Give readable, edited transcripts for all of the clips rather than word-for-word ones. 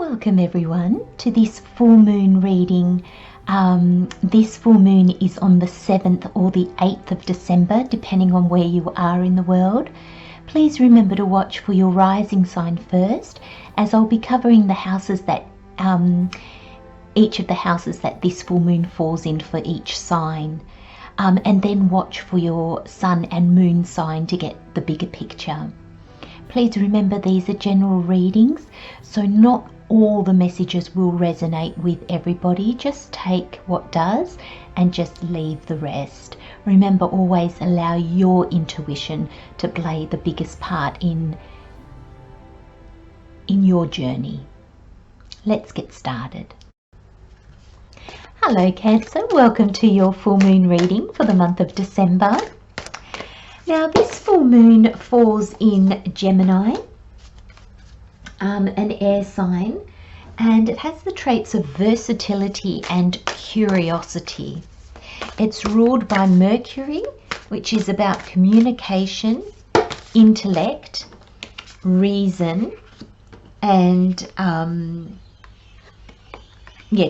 Welcome everyone to this full moon reading. This full moon is on the 7th or the 8th of December, depending on where you are in the world. Please remember to watch for your rising sign first, as I'll be covering the houses that each of the houses that this full moon falls in for each sign, and then watch for your sun and moon sign to get the bigger picture. Please remember these are general readings, so not all the messages will resonate with everybody. Just take what does and just leave the rest. Remember, always allow your intuition to play the biggest part in your journey. Let's get started. Hello Cancer, welcome to your full moon reading for the month of December. Now this full moon falls in Gemini, an air sign, and it has the traits of versatility and curiosity. It's ruled by Mercury, which is about communication, intellect, reason, and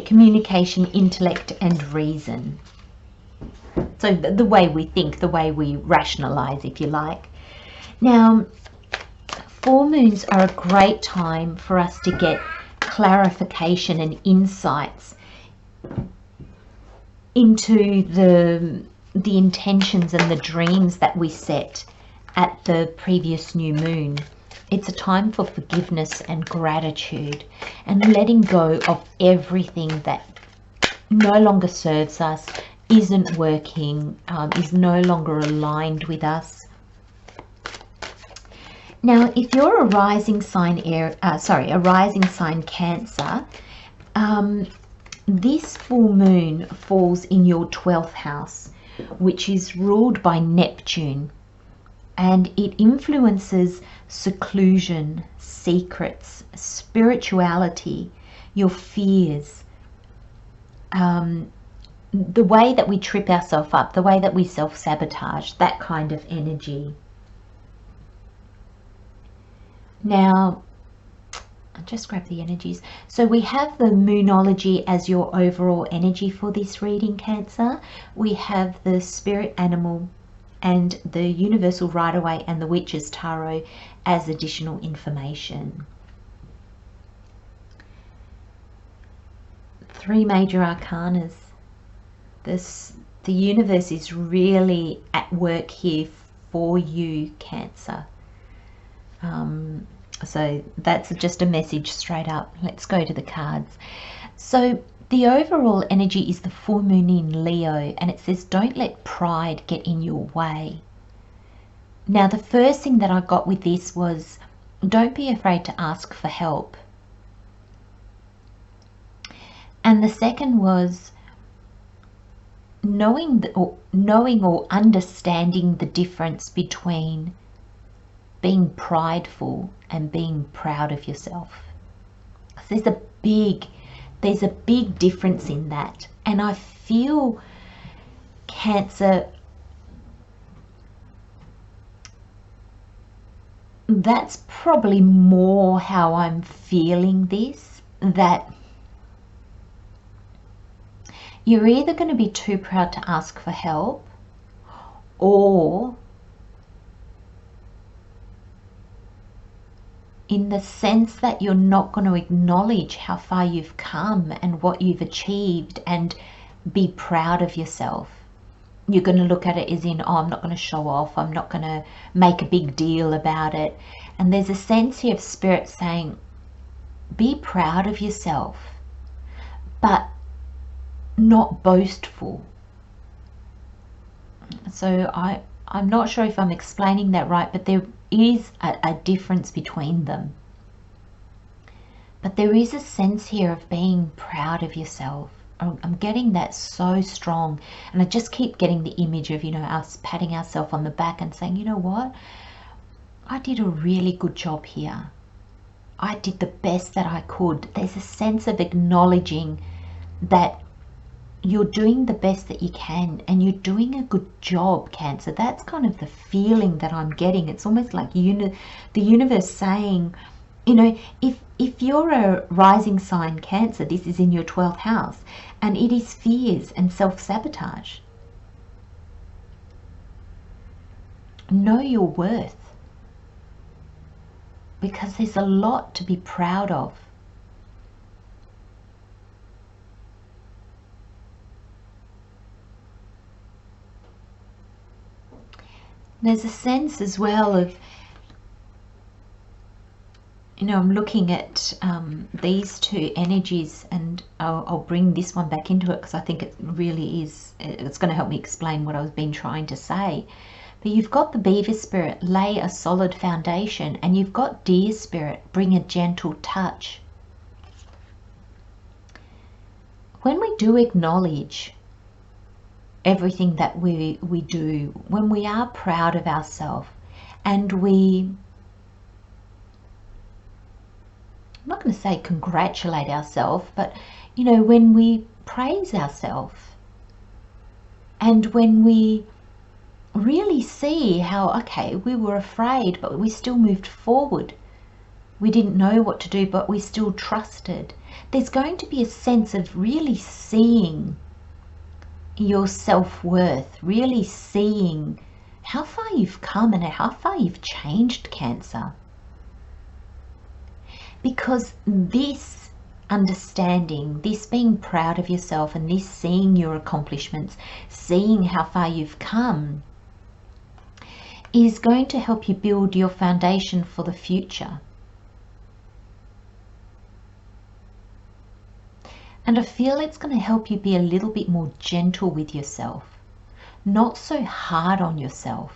communication, intellect, and reason. So the way we think, the way we rationalize, if you like. Now, full moons are a great time for us to get clarification and insights into the intentions and the dreams that we set at the previous new moon. It's a time for forgiveness and gratitude and letting go of everything that no longer serves us, isn't working, is no longer aligned with us. Now, if you're a rising sign Cancer, this full moon falls in your 12th house, which is ruled by Neptune, and it influences seclusion, secrets, spirituality, your fears, the way that we trip ourselves up, the way that we self-sabotage, that kind of energy. Now, I'll just grab the energies. So we have the Moonology as your overall energy for this reading, Cancer. We have the Spirit Animal and the Universal Rider-Waite and the Witch's Tarot as additional information. 3 major arcanas. The universe is really at work here for you, Cancer. So that's just a message straight up. Let's go to the cards. So the overall energy is the full moon in Leo, and it says don't let pride get in your way. Now the first thing that I got with this was don't be afraid to ask for help. And the second was knowing or understanding the difference between being prideful and being proud of yourself. There's a big difference in that, and I feel, Cancer, that's probably more how I'm feeling this, that you're either going to be too proud to ask for help, or in the sense that you're not going to acknowledge how far you've come and what you've achieved and be proud of yourself. You're going to look at it as in, oh, I'm not going to show off, I'm not going to make a big deal about it. And there's a sense here of Spirit saying, be proud of yourself, but not boastful. So I'm not sure if I'm explaining that right, but there is a difference between them. But there is a sense here of being proud of yourself. I'm getting that so strong, and I just keep getting the image of, us patting ourselves on the back and saying, you know what, I did a really good job here. I did the best that I could. There's a sense of acknowledging that you're doing the best that you can and you're doing a good job, Cancer. That's kind of the feeling that I'm getting. It's almost like the universe saying, You know, if you're a rising sign Cancer, this is in your 12th house, and it is fears and self-sabotage. Know your worth, because there's a lot to be proud of. There's a sense as well of, you know, I'm looking at these two energies, and I'll bring this one back into it because I think it really is, it's going to help me explain what I've been trying to say. But you've got the Beaver Spirit, lay a solid foundation, and you've got Deer Spirit, bring a gentle touch. When we do acknowledge everything that we do, when we are proud of ourselves, and I'm not going to say congratulate ourselves, but you know, when we praise ourselves, and when we really see how, okay, we were afraid, but we still moved forward. We didn't know what to do, but we still trusted. There's going to be a sense of really seeing your self-worth, really seeing how far you've come and how far you've changed, Cancer. Because this understanding, this being proud of yourself, and this seeing your accomplishments, seeing how far you've come, is going to help you build your foundation for the future. And I feel it's going to help you be a little bit more gentle with yourself, not so hard on yourself.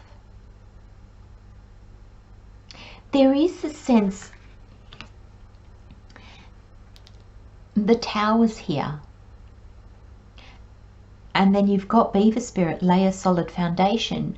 There is a sense, the Tower's here, and then you've got Beaver Spirit, lay a solid foundation.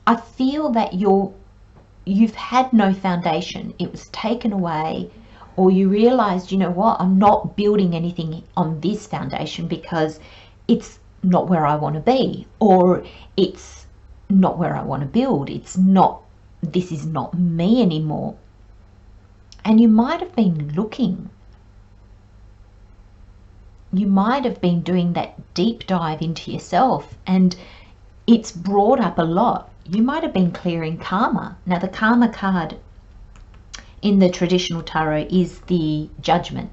I feel that you've had no foundation. It was taken away, or you realized, you know what, I'm not building anything on this foundation because it's not where I want to be, or it's not where I want to build. It's not, this is not me anymore. And you might have been looking. You might have been doing that deep dive into yourself, and it's brought up a lot. You might have been clearing karma. Now, the karma card in the traditional tarot is the Judgment,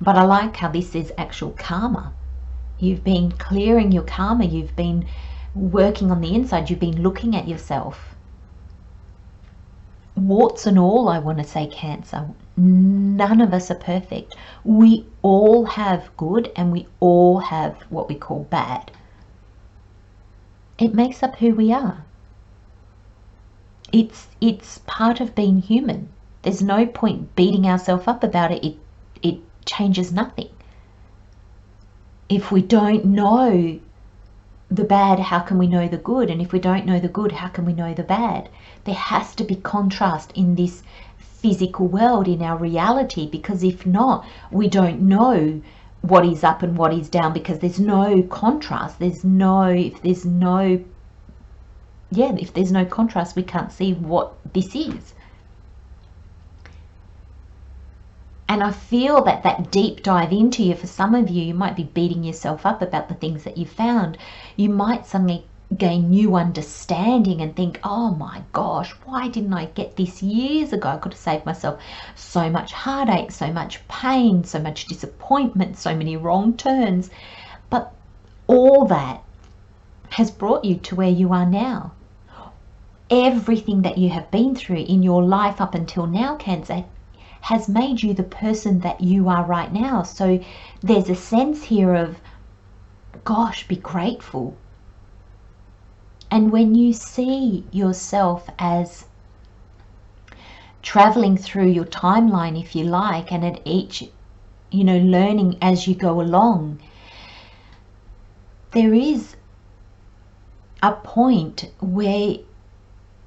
but I like how this is actual karma. You've been clearing your karma. You've been working on the inside. You've been looking at yourself. Warts and all, I want to say, Cancer. None of us are perfect. We all have good, and we all have what we call bad. It makes up who we are. It's part of being human. There's no point beating ourselves up about it. It changes nothing. If we don't know the bad, how can we know the good? And if we don't know the good, how can we know the bad? There has to be contrast in this physical world, in our reality, because if not, we don't know what is up and what is down, because there's no contrast. If there's no contrast, we can't see what this is. And I feel that deep dive into you, for some of you, you might be beating yourself up about the things that you found. You might suddenly gain new understanding and think, oh my gosh, why didn't I get this years ago? I could have saved myself so much heartache, so much pain, so much disappointment, so many wrong turns. But all that has brought you to where you are now. Everything that you have been through in your life up until now, Cancer, has made you the person that you are right now. So there's a sense here of, gosh, be grateful. And when you see yourself as traveling through your timeline, if you like, and at each, learning as you go along, there is a point where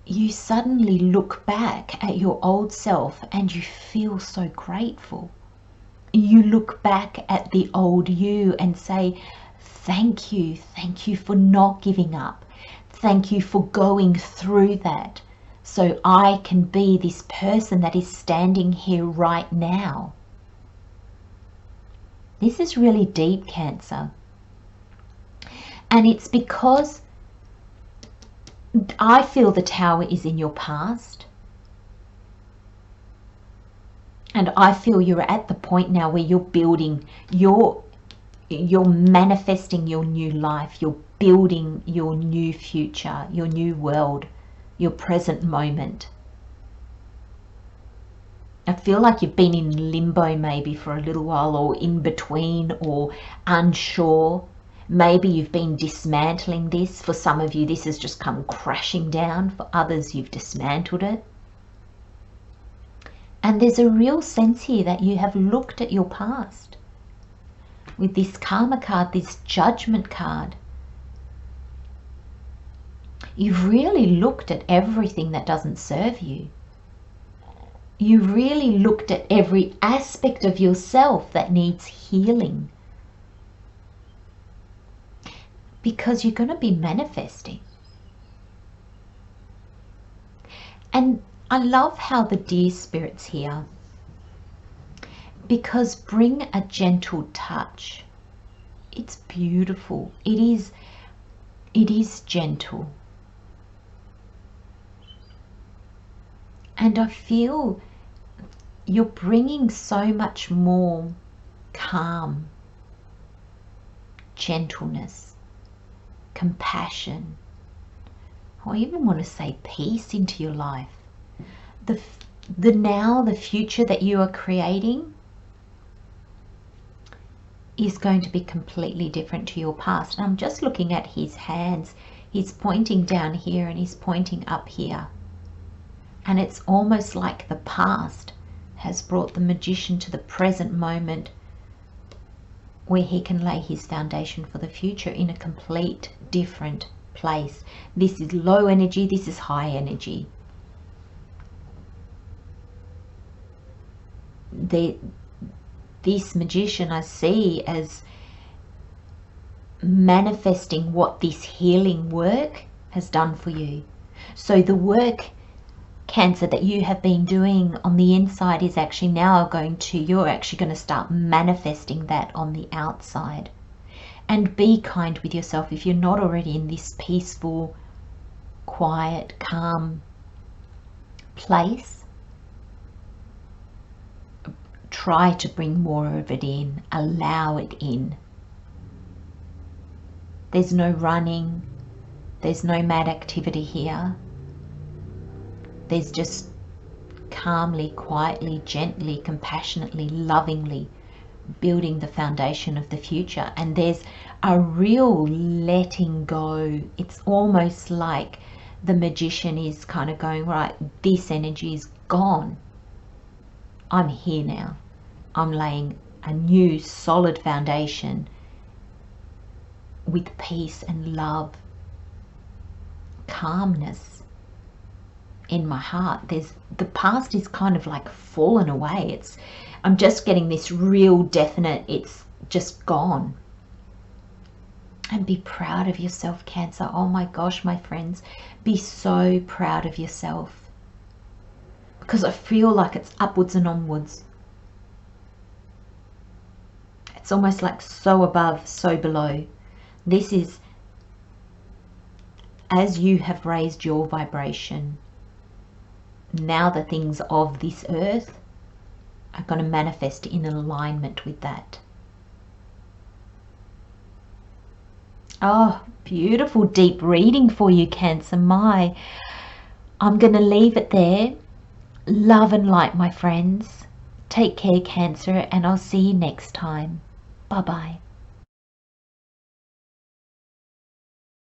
you suddenly look back at your old self and you feel so grateful. You look back at the old you and say, thank you for not giving up. Thank you for going through that so I can be this person that is standing here right now. This is really deep, Cancer. And it's because I feel the Tower is in your past. And I feel you're at the point now where you're building, you're manifesting your new life, you're building your new future, your new world, your present moment. I feel like you've been in limbo maybe for a little while, or in between, or unsure. Maybe you've been dismantling this. For some of you, this has just come crashing down. For others, you've dismantled it. And there's a real sense here that you have looked at your past. With this Karma card, this Judgment card, you've really looked at everything that doesn't serve you. You really looked at every aspect of yourself that needs healing. Because you're going to be manifesting. And I love how the deer spirit's here. Because bring a gentle touch. It's beautiful. It is gentle. And I feel you're bringing so much more calm, gentleness, compassion. I even want to say peace into your life. The now, the future that you are creating is going to be completely different to your past. And I'm just looking at his hands. He's pointing down here and he's pointing up here. And it's almost like the past has brought the Magician to the present moment where he can lay his foundation for the future in a complete different place. This is low energy, this is high energy. This Magician I see as manifesting what this healing work has done for you. So the work, Cancer, that you have been doing on the inside is actually now you're actually going to start manifesting that on the outside. And be kind with yourself if you're not already in this peaceful, quiet, calm place. Try to bring more of it in, allow it in. There's no running, there's no mad activity here. There's just calmly, quietly, gently, compassionately, lovingly building the foundation of the future. And there's a real letting go. It's almost like the Magician is kind of going, right, this energy is gone. I'm here now. I'm laying a new solid foundation with peace and love, calmness in my heart. The past is kind of like fallen away. I'm just getting this real definite, it's just gone. And be proud of yourself, Cancer. Oh my gosh, my friends, be so proud of yourself. Because I feel like it's upwards and onwards. It's almost like so above, so below. This is as you have raised your vibration. Now the things of this earth are going to manifest in alignment with that. Oh, beautiful deep reading for you, Cancer. I'm going to leave it there. Love and light, my friends. Take care, Cancer, and I'll see you next time. Bye-bye.